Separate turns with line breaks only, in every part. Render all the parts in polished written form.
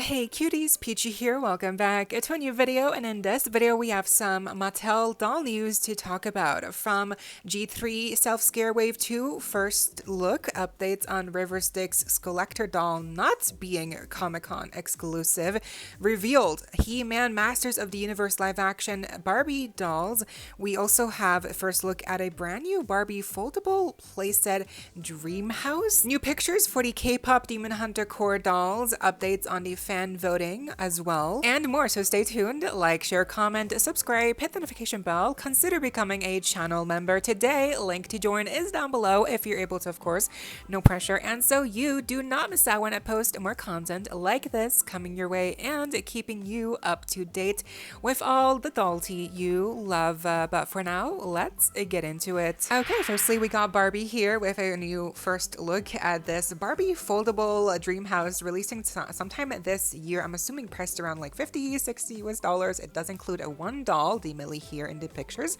Hey cuties, PeachY here, welcome back to a new video, and in this video we have some Mattel doll news to talk about. From G3 Self-Scare Wave 2, first look, updates on River Styxx SKULLECTOR doll not being Comic-Con exclusive, revealed He-Man Masters of the Universe live-action Barbie dolls. We also have first look at a brand new Barbie foldable playset Dreamhouse, new pictures for the K-pop Demon Hunter core dolls, updates on the fan voting as well, and more. So stay tuned, like, share, comment, subscribe, hit the notification bell, consider becoming a channel member today. Link to join is down below if you're able to, of course, no pressure, and so you do not miss out when I post more content like this coming your way and keeping you up to date with all the doll tea you love. But for now, let's get into it. Okay, firstly we got Barbie here with a new first look at this Barbie foldable Dreamhouse, releasing sometime this year. I'm assuming priced around like 50, 60 US dollars. It does include a one doll, the Millie here in the pictures.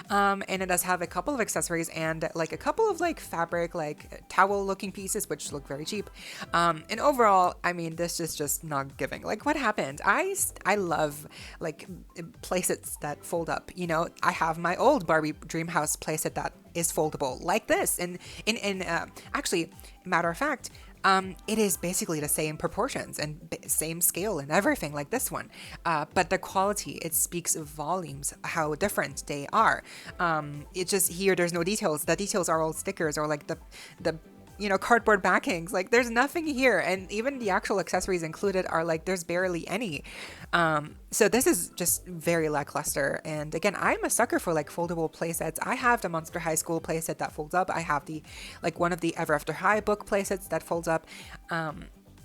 And it does have a couple of accessories and like a couple of like fabric, like towel looking pieces, which look very cheap. And overall, I mean, this is just not giving. Like, what happened? I love like playsets that fold up, you know. I have my old Barbie Dreamhouse playset that is foldable like this. And actually, matter of fact, it is basically the same proportions and same scale and everything like this one, but the quality, it speaks volumes how different they are. It just here there's no details. The details are all stickers or like the you know, cardboard backings. Like, there's nothing here, and even the actual accessories included are like there's barely any. So this is just very lackluster. And again, I'm a sucker for like foldable playsets. I have the Monster High School playset that folds up. I have the like one of the Ever After High book playsets that folds up.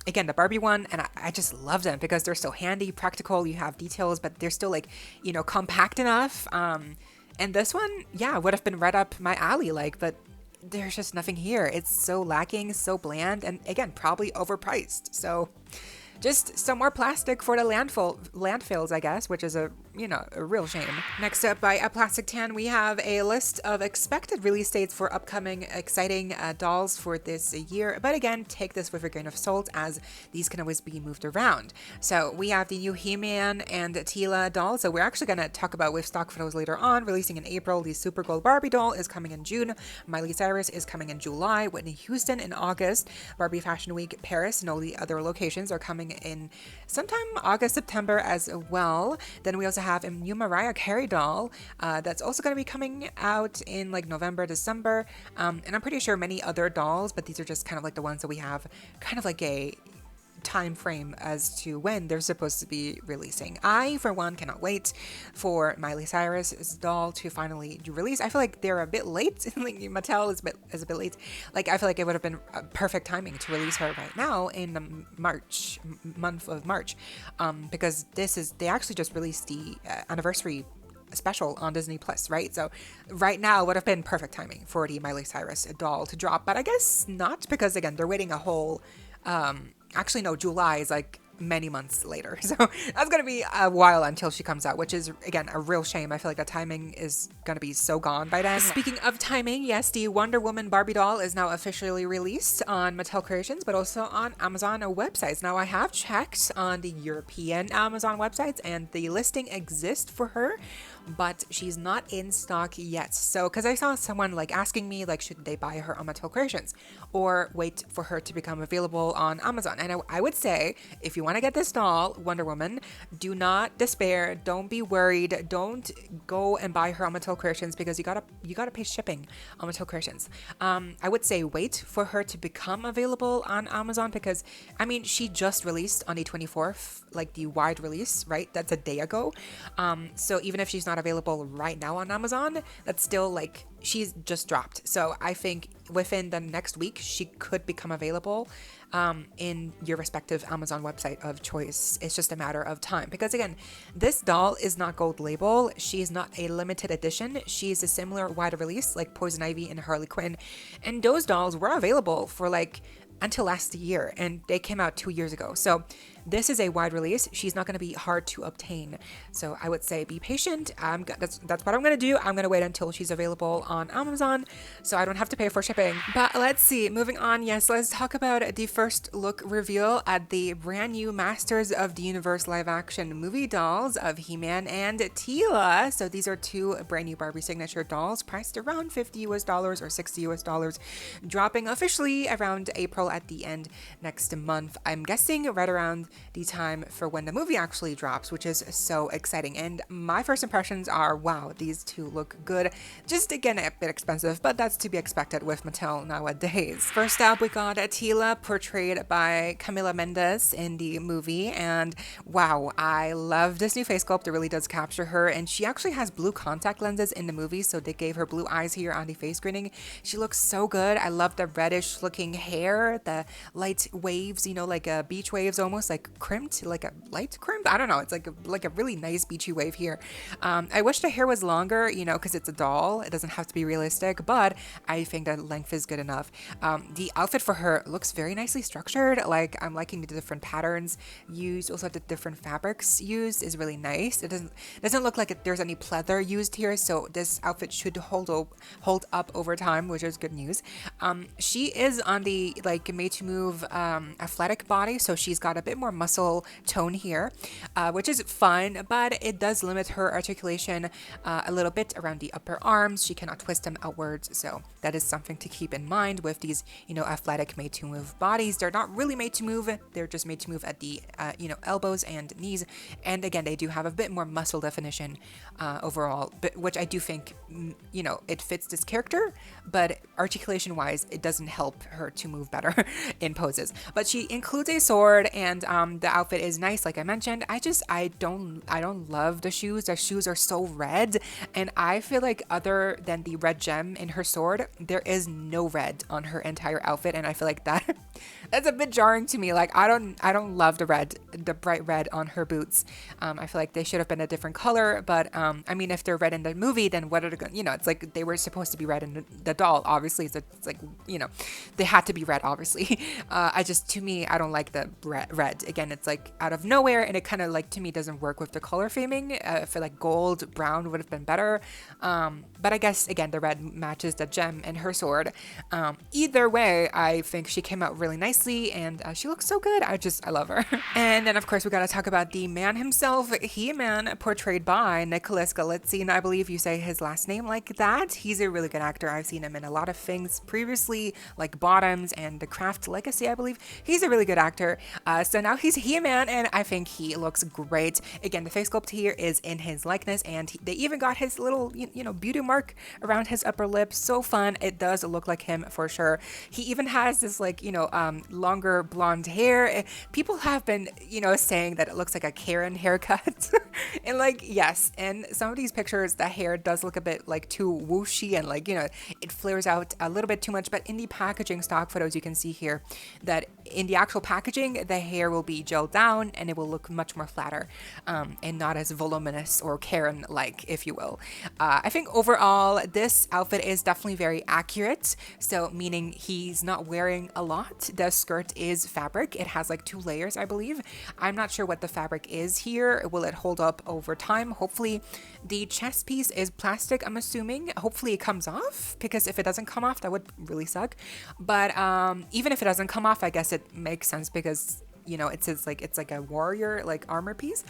Again, the Barbie one, and I just love them because they're so handy, practical. You have details, but they're still like, you know, compact enough. And this one, yeah, would have been right up my alley, like, but there's just nothing here. It's so lacking, so bland, and again, probably overpriced. So just some more plastic for the landfills, I guess, which is a, you know, a real shame. Next up, by A Plastic Tan, we have a list of expected release dates for upcoming exciting dolls for this year. But again, take this with a grain of salt, as these can always be moved around. So we have the new He-Man and Teela doll. So we're actually going to talk about with stock photos later on. Releasing in April, the Super Gold Barbie doll is coming in June. Miley Cyrus is coming in July. Whitney Houston in August. Barbie Fashion Week Paris and all the other locations are coming in sometime August, September as well. Then we also have a new Mariah Carey doll that's also going to be coming out in like November, December. And I'm pretty sure many other dolls, but these are just kind of like the ones that we have kind of like a time frame as to when they're supposed to be releasing. I, for one, cannot wait for Miley Cyrus's doll to finally release. I feel like they're a bit late. Like, Mattel is a bit late. Like, I feel like it would have been perfect timing to release her right now in the month of March, because they actually just released the anniversary special on Disney Plus, right? So right now would have been perfect timing for the Miley Cyrus doll to drop, but I guess not, because again, they're waiting a whole actually no, July is like many months later, so that's gonna be a while until she comes out, which is again a real shame. I feel like the timing is gonna be so gone by then. Speaking of timing, yes, the Wonder Woman Barbie doll is now officially released on Mattel Creations, but also on Amazon websites. Now, I have checked on the European Amazon websites, and the listing exists for her, but she's not in stock yet. So, because I saw someone like asking me, like, should they buy her on Mattel Creations or wait for her to become available on Amazon? And I would say, if you want to get this doll, Wonder Woman, do not despair. Don't be worried. Don't go and buy her on Mattel Creations, because you gotta pay shipping on Mattel Creations. I would say wait for her to become available on Amazon, because I mean, she just released on the 24th, like the wide release, right? That's a day ago. So even if she's not available right now on Amazon, that's still like, she's just dropped. So I think within the next week she could become available in your respective Amazon website of choice. It's just a matter of time, because again, this doll is not gold label. She's not a limited edition. She's a similar wide release like Poison Ivy and Harley Quinn, and those dolls were available for like until last year, and they came out 2 years ago. So This is a wide release. She's not going to be hard to obtain. So I would say be patient. That's what I'm going to do. I'm going to wait until she's available on Amazon so I don't have to pay for shipping. But let's see. Moving on. Yes, let's talk about the first look reveal at the brand new Masters of the Universe live action movie dolls of He-Man and Teela. So these are two brand new Barbie signature dolls priced around $50 US or $60 US, dropping officially around April at the end next month. I'm guessing right around the time for when the movie actually drops, which is so exciting. And my first impressions are, wow, these two look good. Just again, a bit expensive, but that's to be expected with Mattel nowadays. First up, we got Teela, portrayed by Camila Mendes in the movie. And wow, I love this new face sculpt. It really does capture her. And she actually has blue contact lenses in the movie, so they gave her blue eyes here on the face screening. She looks so good. I love the reddish looking hair, the light waves, you know, like a beach waves, almost like crimped, like a light crimp. I don't know. It's like a really nice beachy wave here. I wish the hair was longer, you know, because it's a doll. It doesn't have to be realistic, but I think the length is good enough. The outfit for her looks very nicely structured. Like, I'm liking the different patterns used. Also, the different fabrics used is really nice. It doesn't look like there's any pleather used here, so this outfit should hold up over time, which is good news. She is on the like made to move athletic body, so she's got a bit more muscle tone here, which is fun, but it does limit her articulation a little bit around the upper arms. She cannot twist them outwards, so that is something to keep in mind with these, you know, athletic made to move bodies. They're not really made to move. They're just made to move at the you know, elbows and knees, and again, they do have a bit more muscle definition overall, but which I do think, you know, it fits this character, but articulation wise, it doesn't help her to move better in poses. But she includes a sword, and the outfit is nice, like I mentioned. I don't love the shoes. The shoes are so red, and I feel like other than the red gem in her sword, there is no red on her entire outfit, and I feel like that's a bit jarring to me. Like, I don't love the bright red on her boots. I feel like they should have been a different color, but I mean, if they're red in the movie, then what are they, you know, it's like they were supposed to be red in the doll, obviously, so it's like, you know, they had to be red, obviously. To me, I don't like the red. Again, it's like out of nowhere, and it kind of like, to me, doesn't work with the color framing. I feel like gold, brown would have been better. But I guess, again, the red matches the gem in her sword. Either way, I think she came out really nicely, and she looks so good. I love her. And then, of course, we got to talk about the man himself, He-Man, portrayed by Nicholas Galitzine, and I believe you say his last name like that. He's a really good actor. I've seen him in a lot of things previously, like Bottoms and The Craft Legacy, I believe. He's a really good actor. So now he's He-Man, and I think he looks great. Again, the face sculpt here is in his likeness, and they even got his little, you know, beauty mark around his upper lip. So fun. It does look like him for sure. He even has this, like, you know, longer blonde hair. People have been, you know, saying that it looks like a Karen haircut. And like, yes, in some of these pictures, the hair does look a bit like too whooshy, and like, you know, it flares out a little bit too much. But in the packaging stock photos, you can see here that in the actual packaging, the hair will be gelled down and it will look much more flatter, and not as voluminous or Karen-like, if you will. I think overall, this outfit is definitely very accurate. So meaning he's not wearing a lot. The skirt is fabric. It has like 2 layers, I believe. I'm not sure what the fabric is here. Will it hold up over time? Hopefully. The chest piece is plastic, I'm assuming. Hopefully it comes off, because if it doesn't come off, that would really suck. But even if it doesn't come off, I guess it makes sense, because, you know, it says like it's like a warrior like armor piece.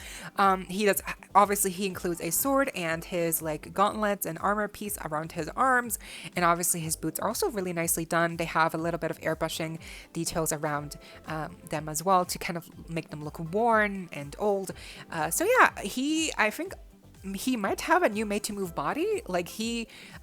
He includes a sword and his like gauntlets and armor piece around his arms, and obviously his boots are also really nicely done. They have a little bit of airbrushing details around them as well to kind of make them look worn and old. So yeah, I think he might have a new made to move body. Like,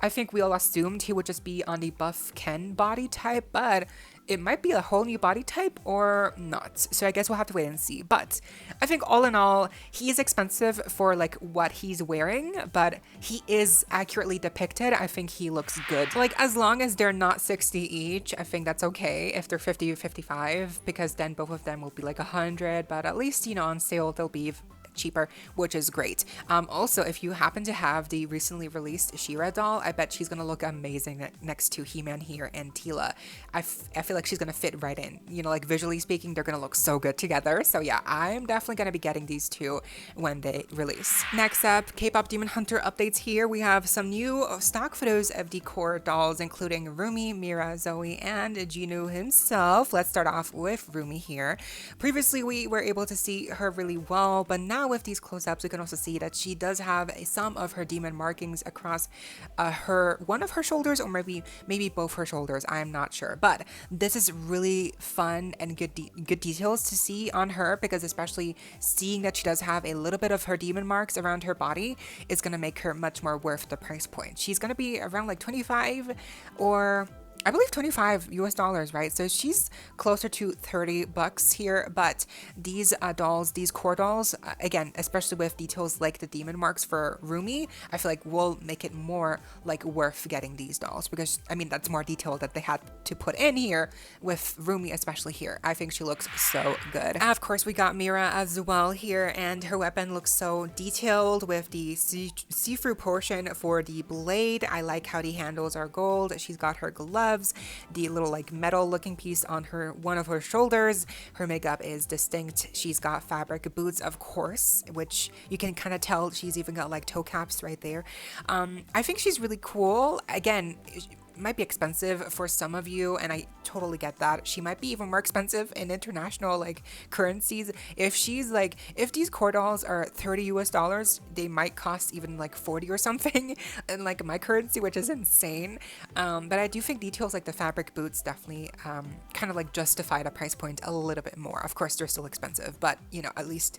I think we all assumed he would just be on the buff Ken body type, but it might be a whole new body type or not. So I guess we'll have to wait and see. But I think all in all, he is expensive for like what he's wearing, but he is accurately depicted. I think he looks good. Like, as long as they're not 60 each, I think that's okay. If they're 50 or 55, because then both of them will be like 100, but at least, you know, on sale they'll be cheaper, which is great. Also, if you happen to have the recently released She-Ra doll, I bet she's gonna look amazing next to He-Man here and Tila. I feel like she's gonna fit right in. You know, like visually speaking, they're gonna look so good together. So yeah, I'm definitely gonna be getting these two when they release. Next up, KPop Demon Hunter updates here. We have some new stock photos of the core dolls, including Rumi, Mira, Zoe, and Jinu himself. Let's start off with Rumi here. Previously, we were able to see her really well, but now with these close-ups, we can also see that she does have some of her demon markings across one of her shoulders, or maybe both her shoulders. I'm not sure, but this is really fun and good details to see on her, because especially seeing that she does have a little bit of her demon marks around her body is going to make her much more worth the price point. She's going to be around like 25, or I believe $25 US, right? So she's closer to $30 here, but these dolls, these core dolls, again, especially with details like the demon marks for Rumi, I feel like will make it more like worth getting these dolls, because I mean, that's more detail that they had to put in here with Rumi, especially here. I think she looks so good. And of course, we got Mira as well here, and her weapon looks so detailed with the see-through portion for the blade. I like how the handles are gold. She's got her gloves, the little like metal looking piece on one of her shoulders. Her makeup is distinct. She's got fabric boots, of course, which you can kind of tell she's even got like toe caps right there. I think she's really cool. Again, might be expensive for some of you, and I totally get that. She might be even more expensive in international like currencies. If these core dolls are $30 US, they might cost even like 40 or something in like my currency, which is insane. But I do think details like the fabric boots definitely kind of like justify the price point a little bit more. Of course, they're still expensive, but you know, at least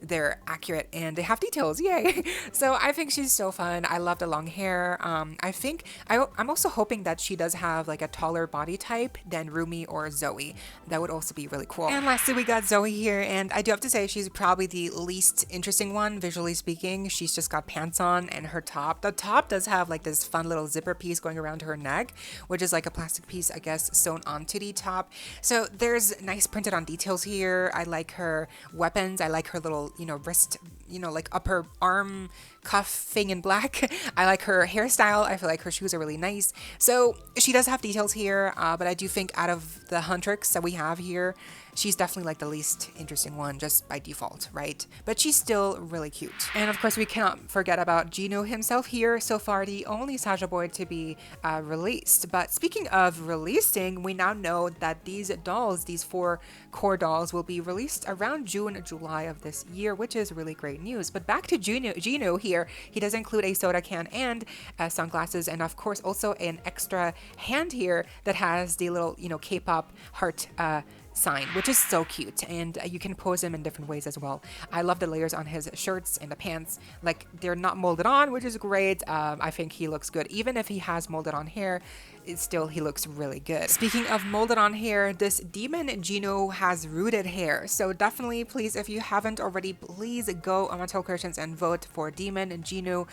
they're accurate and they have details. Yay! So I think she's so fun. I love the long hair. I think I'm also hoping that she does have like a taller body type than Rumi or Zoe. That would also be really cool. And lastly, we got Zoe here, and I do have to say she's probably the least interesting one visually speaking. She's just got pants on, and her top. The top does have like this fun little zipper piece going around her neck, which is like a plastic piece, I guess, sewn onto the top. So there's nice printed on details here. I like her weapons. I like her little, you know, wrist, you know, like upper arm cuff thing in black. I like her hairstyle. I feel like her shoes are really nice. So she does have details here, but I do think out of the Huntrix that we have here, she's definitely like the least interesting one just by default, right? But she's still really cute. And of course, we cannot forget about Jinu himself here. So far, the only Saja boy to be released. But speaking of releasing, we now know that these dolls, these 4 core dolls, will be released around June or July of this year, which is really great news. But back to Jinu here. He does include a soda can and sunglasses, and of course also an extra hand here that has the little, you know, K-pop heart sign, which is so cute, and you can pose him in different ways as well. I love the layers on his shirts and the pants. Like, they're not molded on, which is great. I think he looks good. Even if he has molded on hair, he looks really good. Speaking of molded on hair, this demon Jinu has rooted hair. So definitely, please, if you haven't already, please go on Mattel Creations and vote for demon Jinu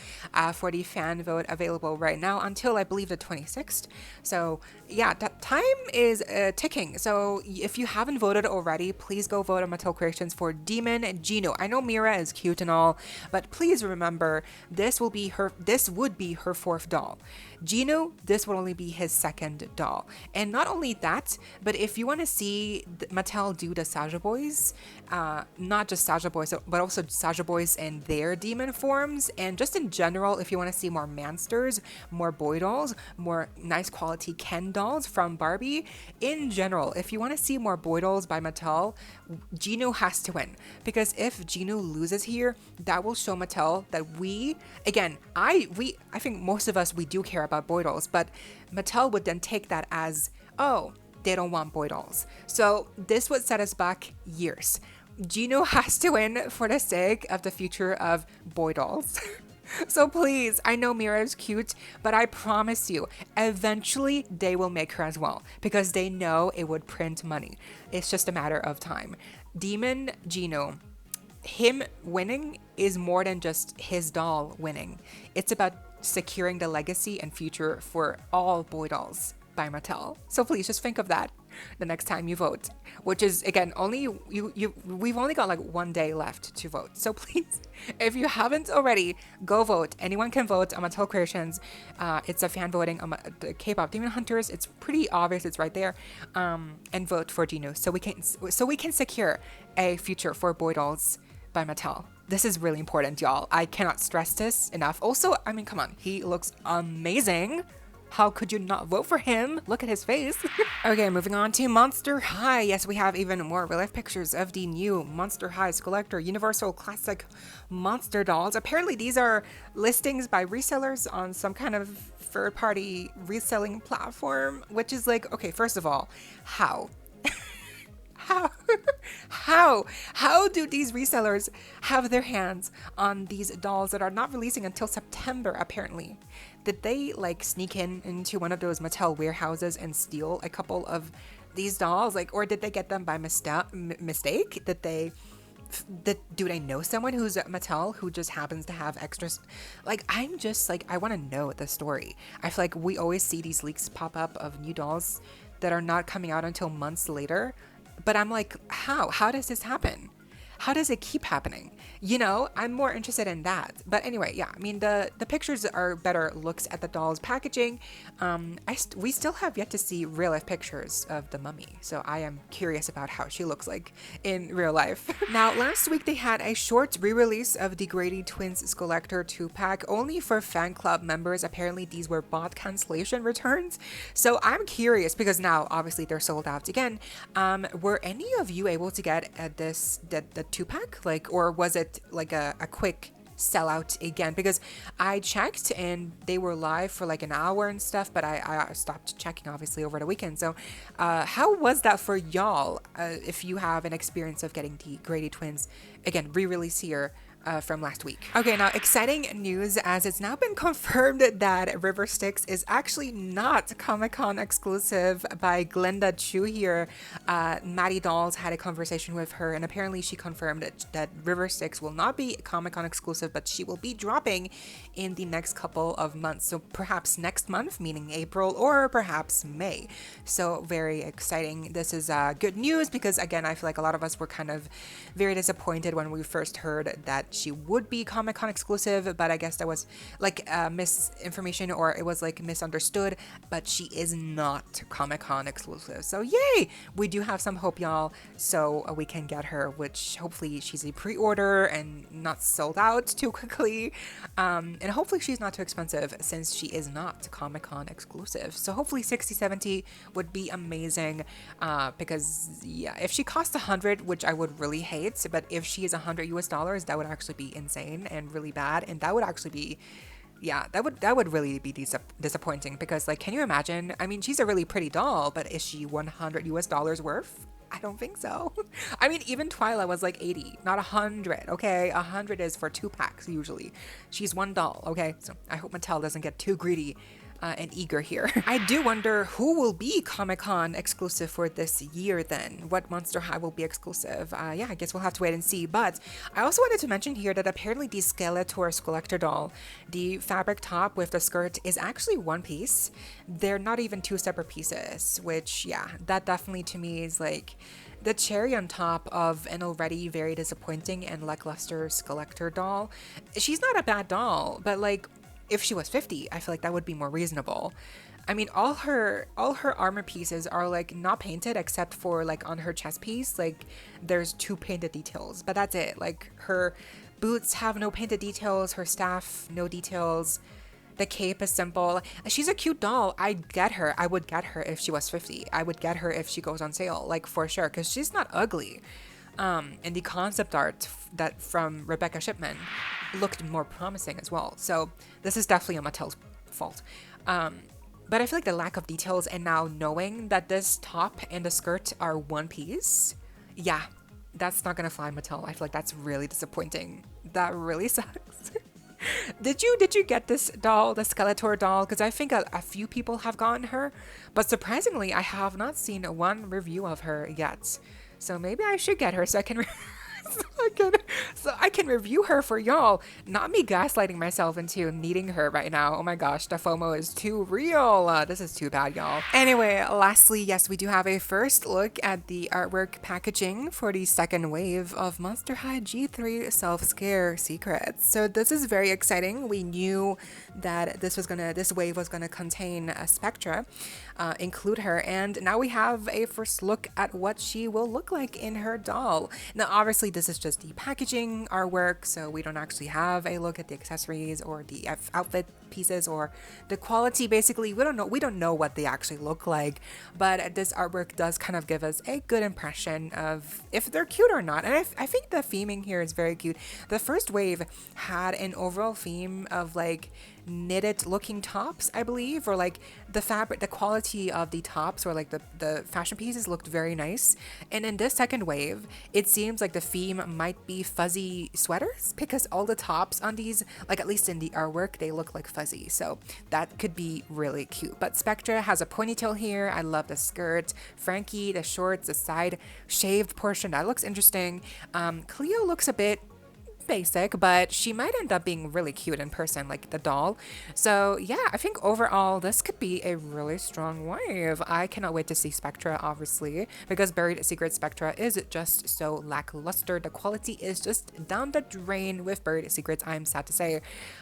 for the fan vote available right now until I believe the 26th. So yeah, that time is ticking. So if you haven't voted already, please go vote on Mattel Creations for demon Jinu. I know Mira is cute and all, but please remember this would be her 4th doll. Jinu, this would only be his 2nd doll. And not only that, but if you want to see Mattel do the Saja boys, not just Saja boys, but also Saja boys and their demon forms, and just in general, if you want to see more Mansters, more boy dolls, more nice quality Ken dolls from Barbie, in general, if you want to see more boy dolls by Mattel, Jinu has to win. Because if Jinu loses here, that will show Mattel that I think most of us, we do care about boy dolls, but Mattel would then take that as, oh, they don't want boy dolls. So this would set us back years. Jinu has to win for the sake of the future of boy dolls. So please, I know Mira is cute, but I promise you, eventually they will make her as well, because they know it would print money. It's just a matter of time. Demon Jinu, him winning is more than just his doll winning. It's about securing the legacy and future for all boy dolls by Mattel. So please just think of that the next time you vote, which is again only we've only got like 1 day left to vote. So please, if you haven't already, go vote. Anyone can vote on Mattel Creations. It's a fan voting on the K-pop Demon Hunters. It's pretty obvious, it's right there. And vote for Genu so we can secure a future for Boy Dolls by Mattel. This is really important, y'all. I cannot stress this enough. Also, I mean, come on, he looks amazing. How could you not vote for him? Look at his face. Okay, moving on to Monster High. Yes, we have even more real-life pictures of the new Monster High SKULLECTOR Universal Classic Monster Dolls. Apparently, these are listings by resellers on some kind of third-party reselling platform, which is like, okay, first of all, how? How do these resellers have their hands on these dolls that are not releasing until September, apparently? Did they like sneak into one of those Mattel warehouses and steal a couple of these dolls? Like, or did they get them by mistake? Do they know someone who's at Mattel who just happens to have extras? Like, I'm just like, I want to know the story. I feel like we always see these leaks pop up of new dolls that are not coming out until months later. But I'm like, how does this happen? How does it keep happening? You know, I'm more interested in that. But anyway, yeah, I mean, the pictures are better looks at the doll's packaging. We still have yet to see real life pictures of the mummy. So I am curious about how she looks like in real life. Now, last week they had a short re-release of the Grady Twins SKULLECTOR 2-pack only for fan club members. Apparently these were bot cancellation returns. So I'm curious because now obviously they're sold out again. Were any of you able to get the 2-pack, like, or was it like a quick sellout again? Because I checked and they were live for like an hour and stuff, but I stopped checking obviously over the weekend. So how was that for y'all, if you have an experience of getting the Grady Twins again re-release here from last week? Okay, now exciting news, as it's now been confirmed that River Styxx is actually not Comic-Con exclusive by Glenda Chu here. Maddie Dolls had a conversation with her and apparently she confirmed that River Styxx will not be Comic-Con exclusive, but she will be dropping in the next couple of months. So perhaps next month, meaning April, or perhaps May. So very exciting. This is good news because again, I feel like a lot of us were kind of very disappointed when we first heard that she would be Comic-Con exclusive, but I guess that was like misinformation, or it was like misunderstood, but she is not Comic-Con exclusive. So yay, we do have some hope, y'all, so we can get her, which hopefully she's a pre-order and not sold out too quickly, and hopefully she's not too expensive since she is not Comic-Con exclusive. So hopefully 60-70 would be amazing, because yeah, if she costs 100, which I would really hate, but if she is $100 that would actually be insane and really bad, and that would actually be, yeah, that would really be disappointing, because like, can you imagine? I mean, she's a really pretty doll, but is she $100 worth? I don't think so. I mean, even Twyla was like 80, not 100. Okay, 100 is for 2-packs usually. She's one doll. Okay, so I hope Mattel doesn't get too greedy and eager here. I do wonder who will be Comic-Con exclusive for this year then. What Monster High will be exclusive? Yeah, I guess we'll have to wait and see. But I also wanted to mention here that apparently the Skeletor SKULLECTOR doll, the fabric top with the skirt, is actually one piece. They're not even two separate pieces, which, yeah, that definitely to me is like the cherry on top of an already very disappointing and lackluster SKULLECTOR doll. She's not a bad doll, but like, if she was 50, I feel like that would be more reasonable. I mean, all her armor pieces are like not painted except for like on her chest piece, like there's 2 painted details, but that's it. Like her boots have no painted details, her staff, no details. The cape is simple. She's a cute doll. I'd get her. I would get her if she was 50. I would get her if she goes on sale, like for sure, because she's not ugly. And the concept art that from Rebecca Shipman looked more promising as well. So this is definitely a Mattel's fault. But I feel like the lack of details, and now knowing that this top and the skirt are one piece, yeah, that's not gonna fly, Mattel. I feel like that's really disappointing. That really sucks. Did you get this doll, the Skeletor doll? Because I think a few people have gotten her, but surprisingly, I have not seen one review of her yet. So maybe I should get her so I can I can review her for y'all, not me gaslighting myself into needing her right now. Oh my gosh, the FOMO is too real. This is too bad, y'all. Anyway, lastly, yes, we do have a first look at the artwork packaging for the second wave of Monster High G3 Self-Scare Secrets. So this is very exciting. We knew that this wave was gonna contain a Spectra, include her, and now we have a first look at what she will look like in her doll. Now, obviously, this is just the packaging artwork, so we don't actually have a look at the accessories or the outfit pieces or the quality. Basically, we don't know what they actually look like, but this artwork does kind of give us a good impression of if they're cute or not. And I think the theming here is very cute. The first wave had an overall theme of like knitted looking tops, I believe, or like the fabric, the quality of the tops or like the fashion pieces looked very nice. And in this second wave, it seems like the theme might be fuzzy sweaters, because all the tops on these, like at least in the artwork, they look like fuzzy. So that could be really cute. But Spectra has a ponytail here. I love the skirt. Frankie, the shorts, the side shaved portion, that looks interesting. Cleo looks a bit basic, but she might end up being really cute in person, like the doll. So yeah, I think overall this could be a really strong wave. I cannot wait to see Spectra, obviously, because Buried Secret Spectra is just so lackluster. The quality is just down the drain with Buried Secrets, I'm sad to say.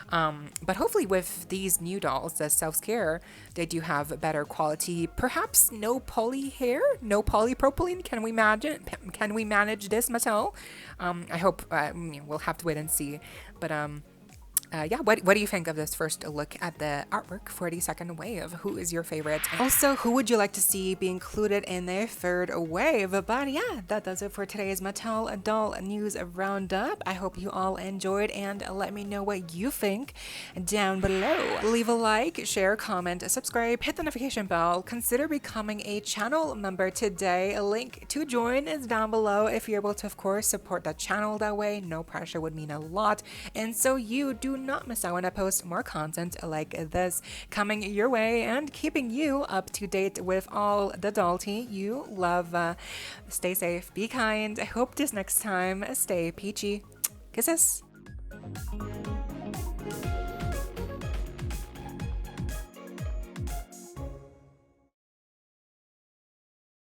But hopefully with these new dolls, the Self-Scare, they do have better quality. Perhaps no poly hair, no polypropylene. Can we manage this, Mattel? I hope we'll have to wait and see. But yeah, what do you think of this first look at the artwork for the second wave? Who is your favorite? Also, who would you like to see be included in the third wave? But yeah, that does it for today's Mattel doll news roundup. I hope you all enjoyed, and let me know what you think down below. Leave a like, share, comment, subscribe, hit the notification bell. Consider becoming a channel member today. A link to join is down below if you're able to, of course, support the channel that way. No pressure, would mean a lot. And so you do not miss out when I post more content like this coming your way and keeping you up to date with all the doll tea you love. Stay safe, be kind. I hope this next time stay peachy. Kisses.